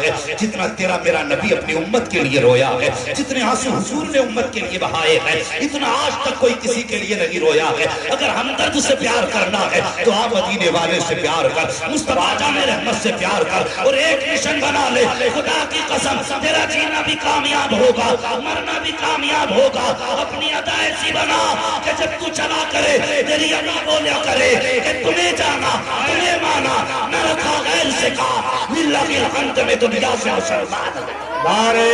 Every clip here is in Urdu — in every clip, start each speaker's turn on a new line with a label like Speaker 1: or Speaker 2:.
Speaker 1: ہے جتنا تیرا میرا نبی اپنی امت کے لیے رویا ہے. جتنے آنسو حضور نے امت کے لیے بہائے ہیں اتنا آج تک کوئی کسی کے لیے نہیں رویا ہے. اگر ہمدرد سے پیار کرنا ہے تو آپ مدینے والے سے پیار کر, مصطفیٰ جان رحمت سے پیار کر, اور ایک مشن بنا لے. خدا کی قسم تیرا جینا بھی کامیاب ہوگا, مرنا بھی کامیاب ہوگا. اپنی ادا ایسی بنا کہ جب تو چلا کرے تیری ادا بولیا کرے کہ تمہیں جانا تمہیں مانا نہ رکھا غیر سے کہا للہ کی الحمد میں دنیا سے مسلمان.
Speaker 2: نعرہ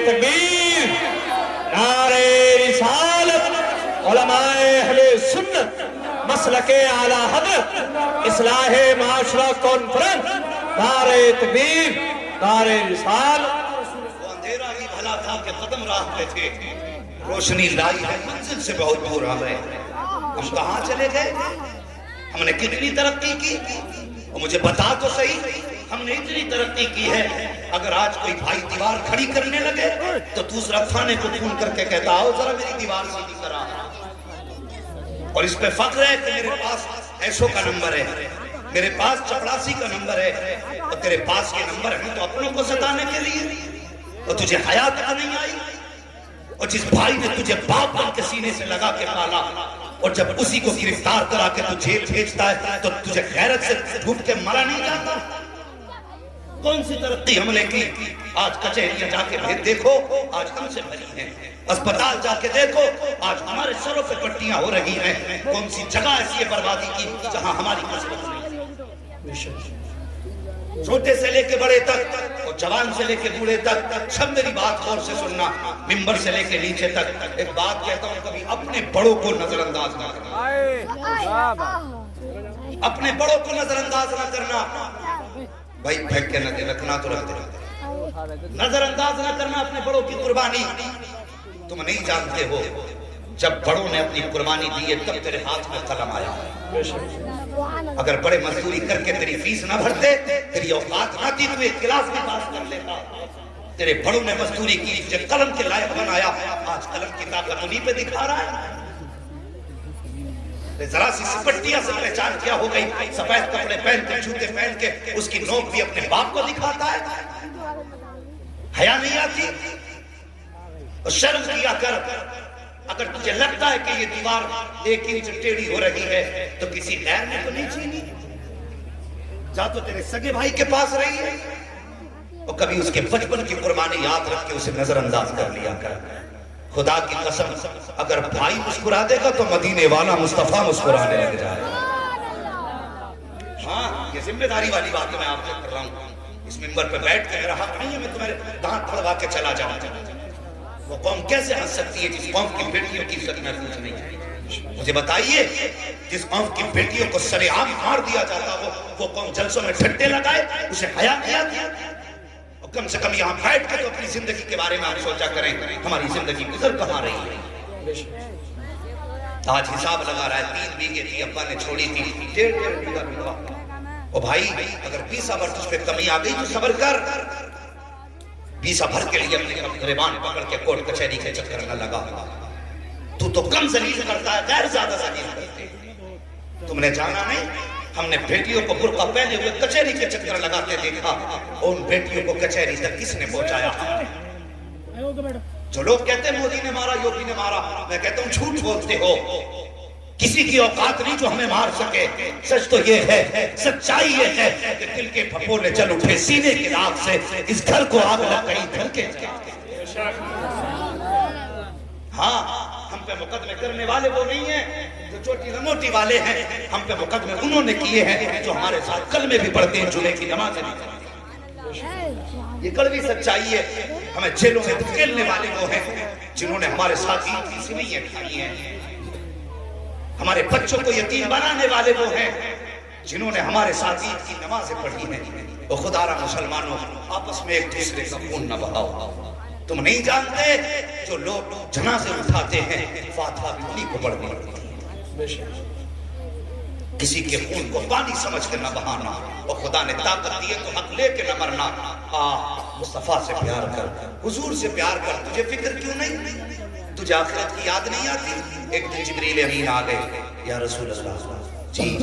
Speaker 2: تکبیر, نعرہ رسالت, علماء اہل سنت, مسلک اعلیٰ حضرت, اصلاح معاشرہ کانفرنس, نعرہ تکبیر, نعرہ رسالت.
Speaker 1: وہ اندھیرا ہی بھلا تھا کہ قدم راہ پہ تھے, روشنی لائی ہے منزل سے بہت دور آ گئے. ہم کہاں چلے گئے؟ ہم نے کتنی ترقی کی؟ اور مجھے بتا تو صحیح, ہم نے اتنی ترقی کی ہے اگر آج کوئی بھائی دیوار کھڑی کرنے لگے تو دوسرا تھانے کو فون کر کے کہتا آؤ ذرا میری دیوار سیدھی کرا. اور اس پہ فخر ہے کہ میرے پاس ایسو کا نمبر ہے, میرے پاس چپڑاسی کا نمبر ہے, اور تیرے پاس یہ نمبر ہے تو اپنوں کو ستانے کے لیے. اور تجھے حیا تک نہیں آئی, اور جس بھائی نے تجھے باپ بن کے سینے سے لگا کے پالا, اور جب اسی کو گرفتار کرا کے تو جیل بھیجتا ہے تو تجھے غیرت سے ڈھونڈ کے مرا نہیں جاتا. کون سی ترقی ہم نے کی؟ آج کچہریاں جا کے دیکھو آج ہم سے بھری ہیں, اسپتال جا کے دیکھو آج ہمارے سروں پہ پٹیاں ہو رہی ہیں. کون سی جگہ ایسی ہے بربادی کی جہاں ہماری قسمت نہیں؟ چھوٹے سے لے کے بڑے تک اور جوان سے لے کے بوڑھے تک سب میری بات غور سے سننا. ممبر سے لے کے نیچے تک ایک بات کہتا ہوں, کبھی اپنے بڑوں کو نظر انداز نہ کرنا, اپنے بڑوں کو نظر انداز نہ کرنا. بھائی پھینک کے نہ دے, رکھنا تو رکھ دے, نظر انداز نہ کرنا اپنے بڑوں کی قربانی. تم نہیں جانتے ہو جب بڑوں نے اپنی قربانی دی ہے تب تیرے ہاتھ میں قلم آیا. اگر بڑے مزدوری کر کے تیری فیس نہ بھرتے, تیری اوقات نہ تھی, تو ایک کلاس بھی پاس کر لیتا. تیرے بڑوں نے مزدوری کی, تجھے قلم کے لائق بنایا. آج قلم کی طاقت انہی پہ دکھا رہا ہے. ذرا سی سپٹیاں سے پہچان کیا ہو گئی, سفید کپڑے پہن کے جوتے پہن کے اس کی نوک بھی اپنے باپ کو دکھاتا ہے. حیا نہیں آتی؟ اور شرم کیا کر. اگر تجھے لگتا ہے کہ یہ دیوار ایک انچ ٹیڑھی ہو رہی ہے تو کسی غیر نے تو نہیں چھینی. جا تو تیرے سگے بھائی کے پاس رہی ہے, اور کبھی اس کے بچپن کی قربانی یاد رکھ کے اسے نظر انداز کر لیا کر. خدا کی قسم اگر بھائی مسکرا دے گا تو مدینے والا مصطفیٰ مسکرانے لگ جائے گا. ہاں یہ ذمہ داری والی بات میں آپ سے کر رہا ہوں. اس ممبر پہ بیٹھ کے میرا حق نہیں ہے میں تمہارے دانت پھڑوا کے چلا جاؤں. وہ قوم کیسے ہنس سکتی ہے جس قوم کی بیٹیوں کی عزت محفوظ نہیں ہے؟ مجھے بتائیے, جس قوم کی بیٹیوں کو سر عام مار دیا جاتا ہو وہ قوم جلسوں میں ٹھٹے لگائے, اسے حیا کیا دیا. کم سے کم یہاں بیٹھ کے تو اپنی زندگی کے بارے میں آپ سوچا کریں, ہماری زندگی گزر کہاں رہی ہے. آج حساب لگا رہا ہے 3 بیگے تھی ابا نے چھوڑی تھی, 1.5 بیگہ ملوا. او بھائی اگر 20 بھر تجھ پہ کمی آ گئی تو صبر کر. 20 بھر کے لیے اپنے گریبان پکڑ کے کورٹ کچہری کے چکر نہ لگا. تو کم ذلیل کرتا ہے, غیر زیادہ ذلیل کرتے. تم نے جانا نہیں, ہم نے بیٹیوں کو برقع پہنے ہوئے کچہری کے چکر لگاتے دیکھا. ان بیٹیوں کو کچہری تک کس نے پہنچایا؟ جو لوگ کہتے ہیں مودی نے مارا, یوگی نے مارا, میں کہتا ہوں جھوٹ بولتے ہو. کسی کی اوقات نہیں جو ہمیں مار سکے. سچ تو یہ ہے, سچائی یہ ہے کہ دل کے پھپھولے جل اٹھے سینے کی آگ سے, اس گھر کو آگ لگ گئی دھل کے. ہاں ہم پہ مقدمے کرنے والے وہ نہیں ہیں جو چھوٹی لموٹی والے ہیں, ہم پہ مقدمے انہوں نے کیے ہیں جو ہمارے ساتھ کلمے بھی پڑھتے ہیں, جمعے کی نمازیں بھی پڑھتے ہیں. یہ کڑوی سچائی ہے. ہمیں جیلوں میں دھکیلنے والے وہ ہیں جنہوں نے ہمارے ساتھ عید کی سوئیاں کھائی ہیں. ہمارے بچوں کو یتیم بنانے والے وہ ہیں جنہوں نے ہمارے ساتھ عید کی نمازیں پڑھی ہیں. وہ خدا را مسلمانوں آپس میں ایک دوسرے کا خون نہ بہاؤ. تم نہیں جانتے جو لوگ جنازے اٹھاتے ہیں فاتحہ بھی انہی کو پڑھنی پڑتی ہے. کسی کے خون کو پانی سمجھ کے نہ بہانا, اور خدا نے طاقت دی ہے تو حق لے کے نہ مرنا. مصطفیٰ سے پیار کر, حضور سے پیار کر. تجھے فکر کیوں نہیں؟ تجھے آخرت کی یاد نہیں آتی؟ ایک دن جبریل امین آ گئے, یا رسول اللہ. جی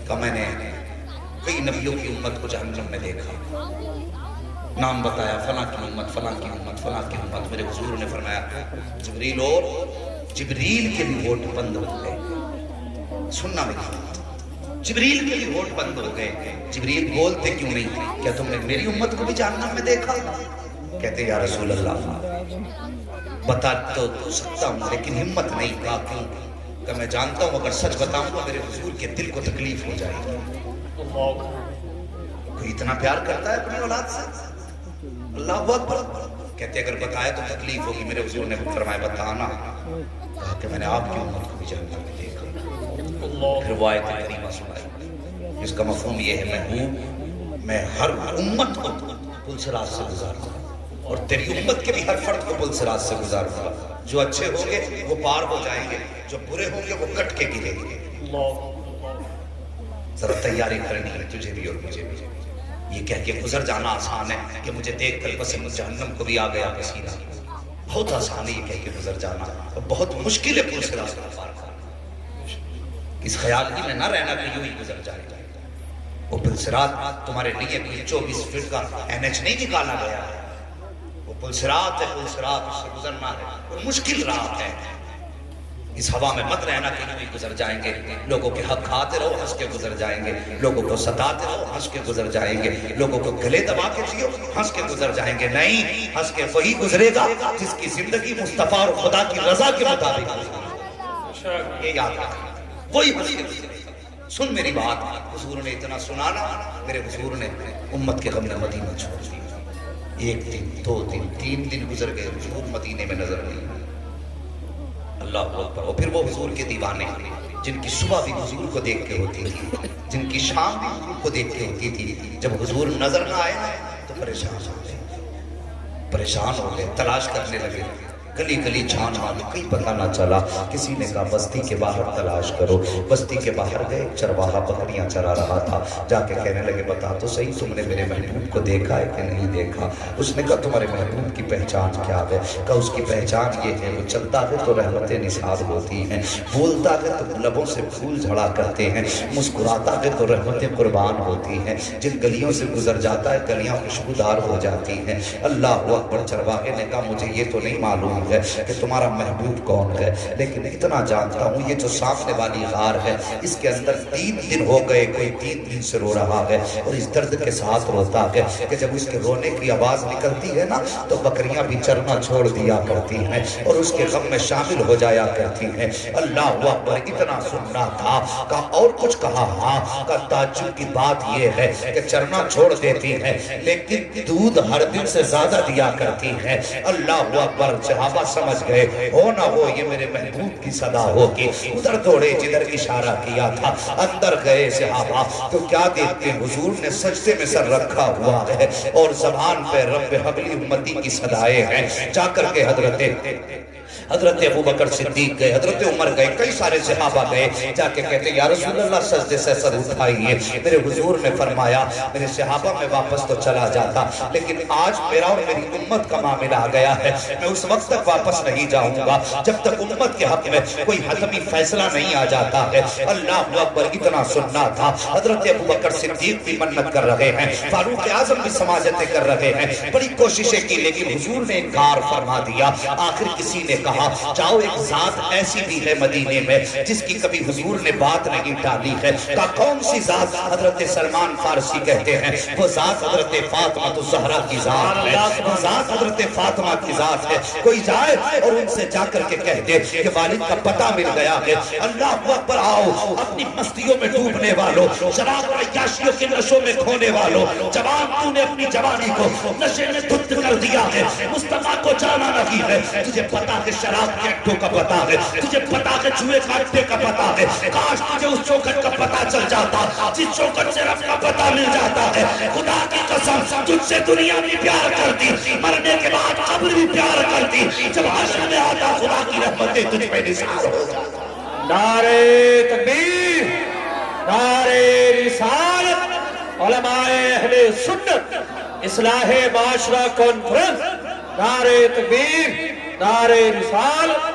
Speaker 1: کہ میں نے کئی نبیوں کی امت کو جہنم میں دیکھا. نام بتایا، فلاں کی امت، فلاں کی امت، فلاں کی امت. میرے حضور نے فرمایا جبریل، اور جبریل کے بھی ہوٹ بند ہو گئے. سننا میری بات، جبریل کے بھی ہوٹ بند ہو گئے. جبریل بولتے کیوں نہیں؟ کیا تم نے میری امت کو بھی جہنم میں دیکھا؟ کہتے یا رسول اللہ بتا تو سکتا ہوں لیکن ہمت نہیں. کہا کیوں؟ کہ میں جانتا ہوں اگر سچ بتاؤں تو میرے حضور کے دل کو تکلیف ہو جائے گی. کوئی اتنا پیار کرتا ہے اپنی اولاد سے؟ اللہ اکبر. کہتے اگر بتایا تو تکلیف ہوگی. میرے حضور نے فرمایا بتانا. کہا کہ میں نے آپ کی امت کو بھی جہنم میں دیکھا. پھر وہ آیت کریمہ سنائی. اس کا مفہوم یہ ہے محبوب میں ہر امت کو پل صراط سے گزاروں گا، اور تیری امت کے بھی ہر فرد کو پل صراط سے گزاروں گا. جو اچھے ہوں گے وہ پار ہو جائیں گے، جو برے ہوں گے وہ کٹ کے گریں گے. ذرا تیاری کرنی ہے تجھے بھی اور مجھے بھی. یہ کہہ کے گزر جانا آسان ہے کہ مجھے دیکھ کر بس جہنم کو بھی آ گیا پسینہ. بہت آسان ہے یہ کہہ کے گزر جانا، اور بہت مشکل ہے پل صراط کو پار کرنا. اس خیال ہی میں نہ رہنا کہ یوں ہی گزر جائے. وہ پل صراط تمہارے لیے کوئی 24 فٹ کا NH نہیں نکالا گیا ہے. وہ پل صراط ہے، پل صراط اس سے گزرنا ہے، اور مشکل راہ ہے. اس ہوا میں مت رہنا کہ یوں ہی گزر جائیں گے. لوگوں کے حق کھاتے رہو، ہنس کے گزر جائیں گے. لوگوں کو ستاتے رہو، ہنس کے گزر جائیں گے. لوگوں کو گلے دبا کے جیو، ہنس کے گزر جائیں گے. نہیں، ہنس کے وہی گزرے گا جس کی زندگی مصطفیٰ اور خدا کی رضا کے مطابق گزرے. یہ یاد رکھنا، وہی ہنس کے گزرے گا. سن میری بات. حضور نے اتنا سنانا، میرے حضور نے امت کے غم میں مدینہ چھوڑ دیا. 1 دن 2 دن 3 دن گزر گئے، حضور مدینے میں نظر نہیں. اللہ اکبر. اور پھر وہ حضور کے دیوانے جن کی صبح بھی حضور کو دیکھ کے ہوتی تھی، جن کی شام بھی حضور کو دیکھ کے ہوتی تھی، جب حضور نظر نہ آئے تو پریشان ہو گئے. پریشان ہو گئے، تلاش کرنے لگے. گلی گلی چھان مارے، کہیں پتہ نہ چلا. کسی نے کہا بستی کے باہر تلاش کرو. بستی کے باہر گئے، چرواہا بکریاں چرا رہا تھا. جا کے کہنے لگے بتا تو صحیح تم نے میرے محبوب کو دیکھا ہے کہ نہیں دیکھا؟ اس نے کہا تمہارے محبوب کی پہچان کیا ہے؟ کہا اس کی پہچان یہ ہے، وہ چلتا ہے تو رحمتیں نثار ہوتی ہیں، بولتا ہے تو لبوں سے پھول جھڑا کرتے ہیں، مسکراتا ہے تو رحمتیں قربان ہوتی ہیں. جن گلیوں سے گزر جاتا ہے گلیاں خوشبودار ہو جاتی ہیں. اللہ اکبر. چرواہے نے کہا مجھے یہ تو نہیں معلوم ہے کہ تمہارا محبوب کون ہے، لیکن اتنا جانتا ہوں یہ جو سامنے والی غار ہے اس کے اندر 3 دن ہو گئے، کوئی 3 دن سے رو رہا ہے، اور اس درد کے ساتھ روتا ہے کہ جب اس کے رونے کی آواز نکلتی ہے نا تو بکریاں بھی چرنا چھوڑ دیا کرتی ہیں اور اس کے غم میں شامل ہو جایا کرتی ہیں. اللہ اکبر. اتنا سننا تھا. کہا اور کچھ کہا؟ ہاں. کہا تعجب کی بات یہ ہے کہ چرنا چھوڑ دیتی ہے لیکن دودھ ہر دن سے زیادہ دیا کرتی ہے. اللہ اکبر. صحابہ سمجھ گئے ہو نہ ہو یہ میرے محبوب کی صدا ہوگی. ادھر دوڑے جدھر اشارہ کیا تھا. اندر گئے صحابہ تو کیا دیکھتے ہیں؟ حضور نے سجدے میں سر رکھا ہوا ہے اور زبان پہ رب حبلی امتی کی صدائیں ہیں. جا کر کے حضرت ابو بکر صدیق گئے، حضرت عمر گئے، کئی سارے صحابہ گئے. جا کے کہتے یا رسول اللہ سجدے سے سر اٹھائیے. میرے حضور نے فرمایا میرے صحابہ میں واپس تو چلا جاتا لیکن آج میرا اور میری امت کا معاملہ آ گیا ہے. میں اس وقت تک واپس نہیں جاؤں گا جب تک امت کے حق میں کوئی حتمی فیصلہ نہیں آ جاتا ہے. اللہ اکبر. اتنا سننا تھا. حضرت ابو بکر صدیق بھی منت کر رہے ہیں، فاروق اعظم بھی سماجتیں کر رہے ہیں، بڑی کوششیں کی لیکن حضور نے انکار فرما دیا. آخر کسی نے کہا جاؤ ایک ذات ایسی بھی ہے مدینے میں جس کی کبھی حضور نے بات نہیں ڈالی ہے. کہا کون سی ذات؟ حضرت سلمان فارسی کہتے ہیں وہ ذات حضرت فاطمہ الزہرا کی ذات ہے، وہ ذات حضرت فاطمہ کی ذات ہے. کوئی جائے اور ان سے جا کر کے کہہ دے کہ والد کا پتہ مل گیا ہے. اللہ اکبر. آؤ اپنی مستیوں میں ڈوبنے والوں، شراب اور عیاشیوں کے نشوں میں کھونے والوں، جوان تو نے اپنی جوانی کو نشے میں دھت کر دیا ہے، مصطفیٰ کو جانا نہیں ہے. تجھے پتا کہ شراب کے اڈوں کا پتا ہے، تجھے پتا کہ جوئے کا اڈے کا پتا ہے. کاش تجھے اس چوکھٹ کا پتا چل جاتا جس چوکھٹ سے رب کا پتا مل جاتا ہے. خدا کی قسم تجھ سے دنیا بھی پیار کرتی، مرنے کے بعد قبر بھی پیار کرتی. جب حشر میں آتا خدا کی رحمتیں تجھ پہ نثار ہو جاتا.
Speaker 2: نعرے تکبیر، نعرے رسالت. علماء اہل سنت اصلاح معاشرہ کانفرنس. نعرے تکبیر، نعرے رسالت.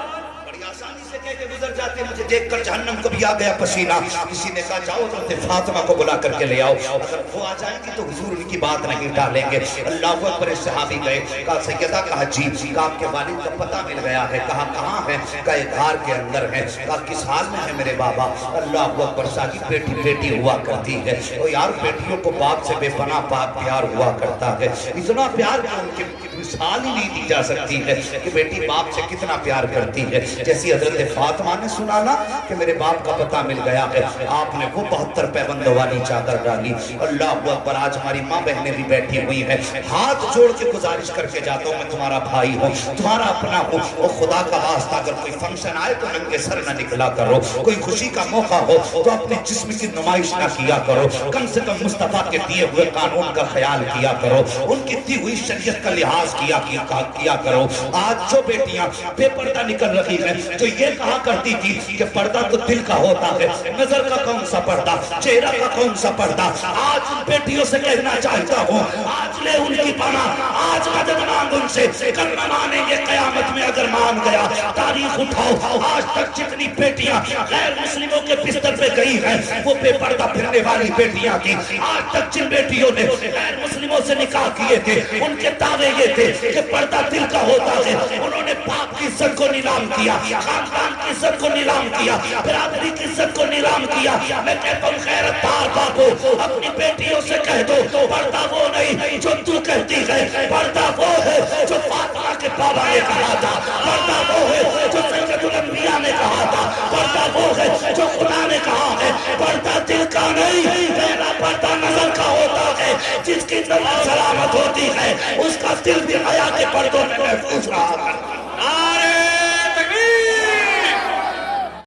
Speaker 1: بڑی آسانی سے کہہ کے سے گزر جاتے مجھے دیکھ کر جہنم کو بھی آ گیا پسینہ. کسی نے کہا جاؤ حضرت فاطمہ کو بلا کر کے لے آؤ, اگر وہ آ جائیں گی تو حضور ان کی بات نہیں ڈالیں گے. اللہ اکبر. صحابی گئے, کہا سیدہ, کہا جی, کہا آپ کے والد کا پتہ مل گیا ہے. کہا کہاں ہے؟ کہا ایک غار کے اندر ہے. کہا کس حال میں ہے میرے بابا؟ اللہ اکبر. ساکی بیٹی ہوا کرتی ہے. اور یار بیٹیوں کو باپ سے بے پناہ پیار ہوا کرتا ہے. اتنا پیار کہ ان کی مثال ہی نہیں دی جا سکتی ہے کہ بیٹی باپ سے کتنا پیار کرتی ہے. جیسی حضرت فاطمہ نے سنا نا کہ میرے باپ کا پتہ مل گیا ہے, آپ نے وہ 72 پیوندوں والی چادر ڈالی. اللہ اکبر. آج ہماری ماں بہنیں بھی بیٹھی ہوئی ہیں, ہاتھ جوڑ کے گزارش کر کے جاتا ہوں, میں تمہارا بھائی ہوں, تمہارا اپنا ہوں, اور خدا کا واسطہ اگر کوئی فنکشن آئے تو ننگے سر نہ نکلا کرو. کوئی خوشی کا موقع ہو تو اپنے جسم کی نمائش نہ کیا کرو. کم سے کم مصطفیٰ کے دیے ہوئے قانون کا خیال کیا کرو, ان کی دی ہوئی شریعت کا لحاظ کیا کرو. آج جو بیٹیاں بے پردہ نکل رہی ہیں, جو یہ کہا کرتی تھی کہ پردہ تو دل کا ہوتا ہے, نظر کا کون سا پردہ, چہرہ کا کون سا پردہ, آج ان بیٹیوں سے کہنا چاہتا ہوں, آج لے ان کی پناہ, آج مدد مانگ ان سے. کل نہ مانیں گے قیامت میں اگر مان گیا. تاریخ اٹھاؤ, آج تک جتنی بیٹیاں غیر مسلموں کے بستر پہ گئی ہیں وہ بے پردہ پھرنے والی بیٹیاں کی. آج تک جن بیٹیوں نے غیر مسلموں سے نکاح کیے تھے ان کے دعوے یہ تھے کہ پردہ دل کا ہوتا ہے, انہوں نے باپ کی عزت کو نیلام کیا, خاندان کی عزت کو نیلام کیا, برادری کی عزت کو نیلام کیا. میں کہتا ہوں غیرتدار باپو, اپنی بیٹیوں سے کہہ دو پردہ وہ نہیں جو تو کہتی ہے, پردہ وہ ہے جو فاطمہ کے بابا نے کہا تھا, پردہ وہ ہے جو سید الانبیاء نے کہا تھا, پردہ وہ ہے جو خدا نے کہا ہے. پردہ دل کا نہیں, میرا پردہ نظر کا ہوتا ہے. جس کی نظر سلامت ہوتی ہے اس کا دل بھی حیا کے پردوں میں محفوظ رہا.